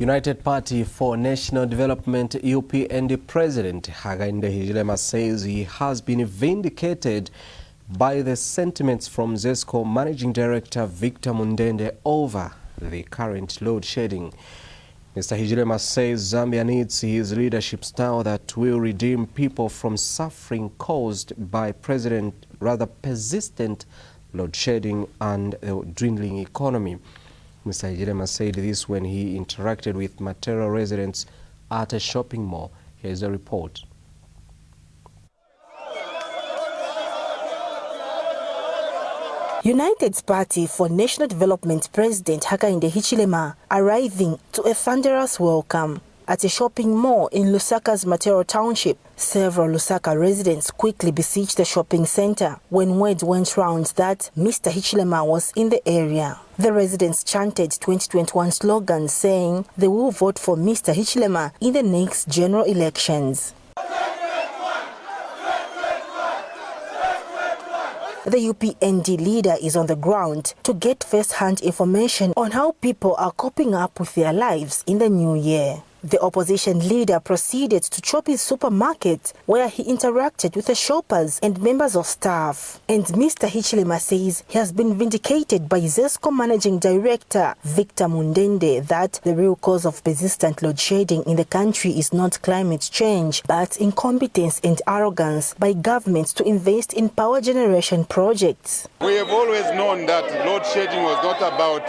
United Party for National Development UPND President Hakainde Hichilema says he has been vindicated by the sentiments from ZESCO Managing Director Victor Mundende over the current load shedding. Mr. Hichilema says Zambia needs his leadership style that will redeem people from suffering caused by persistent load shedding and a dwindling economy. Mr. Hichilema said this when he interacted with Matero residents at a shopping mall. Here's a report. United Party for National Development President Hakainde Hichilema arriving to a thunderous welcome at a shopping mall in Lusaka's Matero Township. Several Lusaka residents quickly besieged the shopping center when word went round that Mr. Hichilema was in the area. The residents chanted 2021 slogans saying they will vote for Mr. Hichilema in the next general elections. The UPND leader is on the ground to get first-hand information on how people are coping up with their lives in the new year. The opposition leader proceeded to Chopi's supermarket where he interacted with the shoppers and members of staff. And Mr. Hichilema says he has been vindicated by ZESCO Managing Director Victor Mundende that the real cause of persistent load shedding in the country is not climate change but incompetence and arrogance by governments to invest in power generation projects. We have always known that load shedding was not about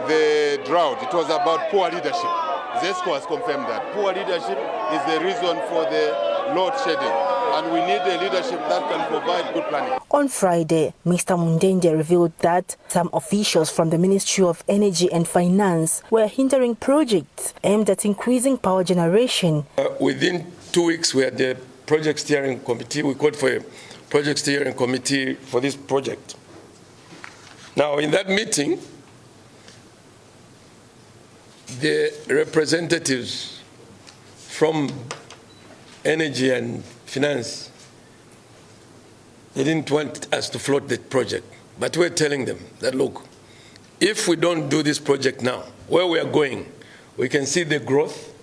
the drought, it was about poor leadership. ZESCO has confirmed that. Poor leadership is the reason for the load shedding, and we need a leadership that can provide good planning. On Friday, Mr. Mundende revealed that some officials from the Ministry of Energy and Finance were hindering projects aimed at increasing power generation. Within 2 weeks, we had the project steering committee. We called for a project steering committee for this project. Now, in that meeting, the representatives from Energy and Finance, they didn't want us to float the project. But we're telling them that, look, if we don't do this project now, where we are going, we can see the growth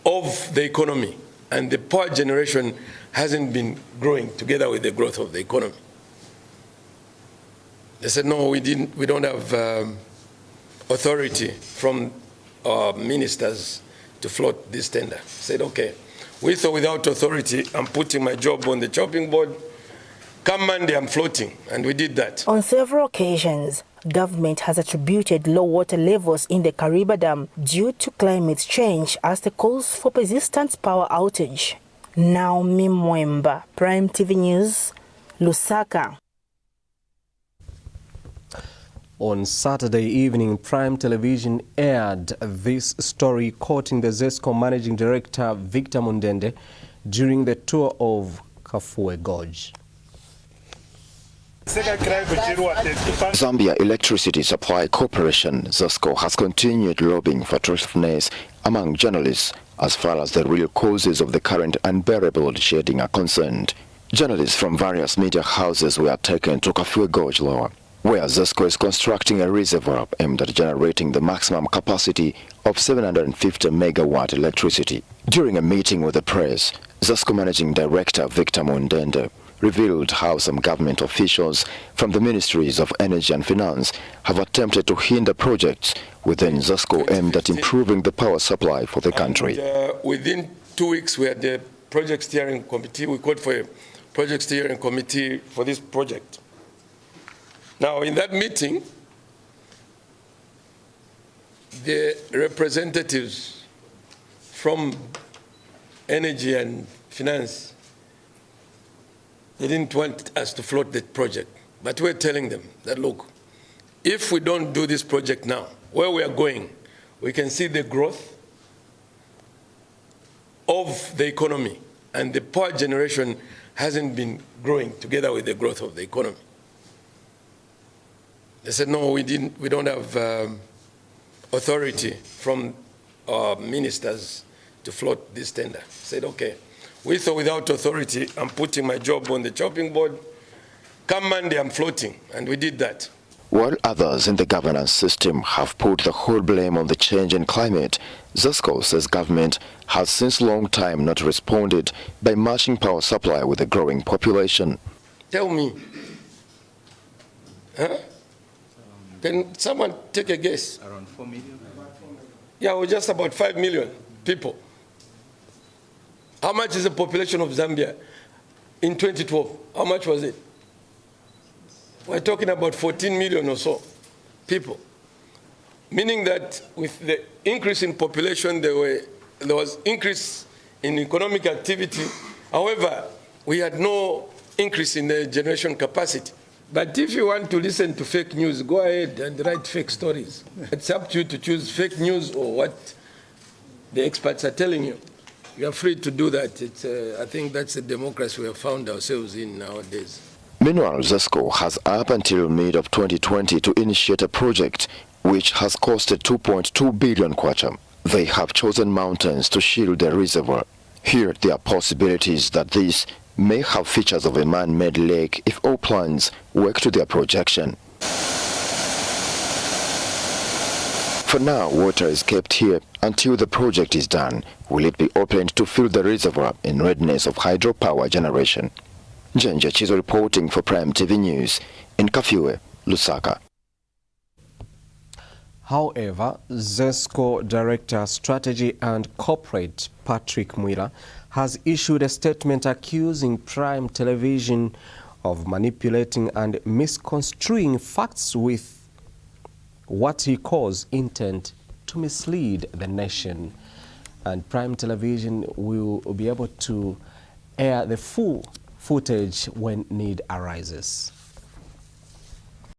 of the economy, and the power generation hasn't been growing together with the growth of the economy. They said, no, we don't have authority from our ministers to float this tender. I said, okay, with or without authority, I'm putting my job on the chopping board. Come Monday, I'm floating, and we did that. On several occasions, government has attributed low water levels in the Kariba Dam due to climate change as the cause for persistent power outage. Naomi Mwemba, Prime TV News, Lusaka. On Saturday evening, Prime Television aired this story quoting the ZESCO Managing Director Victor Mundende during the tour of Kafue Gorge. Zambia Electricity Supply Corporation, ZESCO, has continued lobbying for truthfulness among journalists as far as the real causes of the current unbearable load shedding are concerned. Journalists from various media houses were taken to Kafue Gorge Lower, where ZESCO is constructing a reservoir aimed at generating the maximum capacity of 750 megawatt electricity. During a meeting with the press, ZESCO Managing Director Victor Mundende revealed how some government officials from the Ministries of Energy and Finance have attempted to hinder projects within ZESCO aimed at improving the power supply for the country. Within 2 weeks, we had the project steering committee. We called for a project steering committee for this project. Now, in that meeting, the representatives from Energy and Finance, they didn't want us to float the project. But we're telling them that, look, if we don't do this project now, where we are going, we can see the growth of the economy, and the power generation hasn't been growing together with the growth of the economy. They said, no, we don't have authority from our ministers to float this tender. I said, okay, with or without authority, I'm putting my job on the chopping board. Come Monday, I'm floating, and we did that. While others in the governance system have put the whole blame on the change in climate, ZESCO says government has since long time not responded by matching power supply with the growing population. Tell me, huh? Can someone take a guess? Around 4 million? Yeah, we're just about 5 million people. How much is the population of Zambia in 2012? How much was it? We're talking about 14 million or so people. Meaning that with the increase in population, there was increase in economic activity. However, we had no increase in the generation capacity. But if you want to listen to fake news, go ahead and write fake stories. It's up to you to choose fake news or what the experts are telling you. You are free to do that. I think that's the democracy we have found ourselves in nowadays. Meanwhile, ZESCO has up until mid of 2020 to initiate a project which has costed 2.2 billion kwacha. They have chosen mountains to shield the reservoir. Here, there are possibilities that this may have features of a man-made lake if all plans work to their projection. For now, water is kept here until the project is done. Will it be opened to fill the reservoir in readiness of hydropower generation? Jenja Chizo reporting for Prime TV News in Kafiwe, Lusaka. However, ZESCO Director Strategy and Corporate Patrick Mwira has issued a statement accusing Prime Television of manipulating and misconstruing facts with what he calls intent to mislead the nation. And Prime Television will be able to air the full footage when need arises.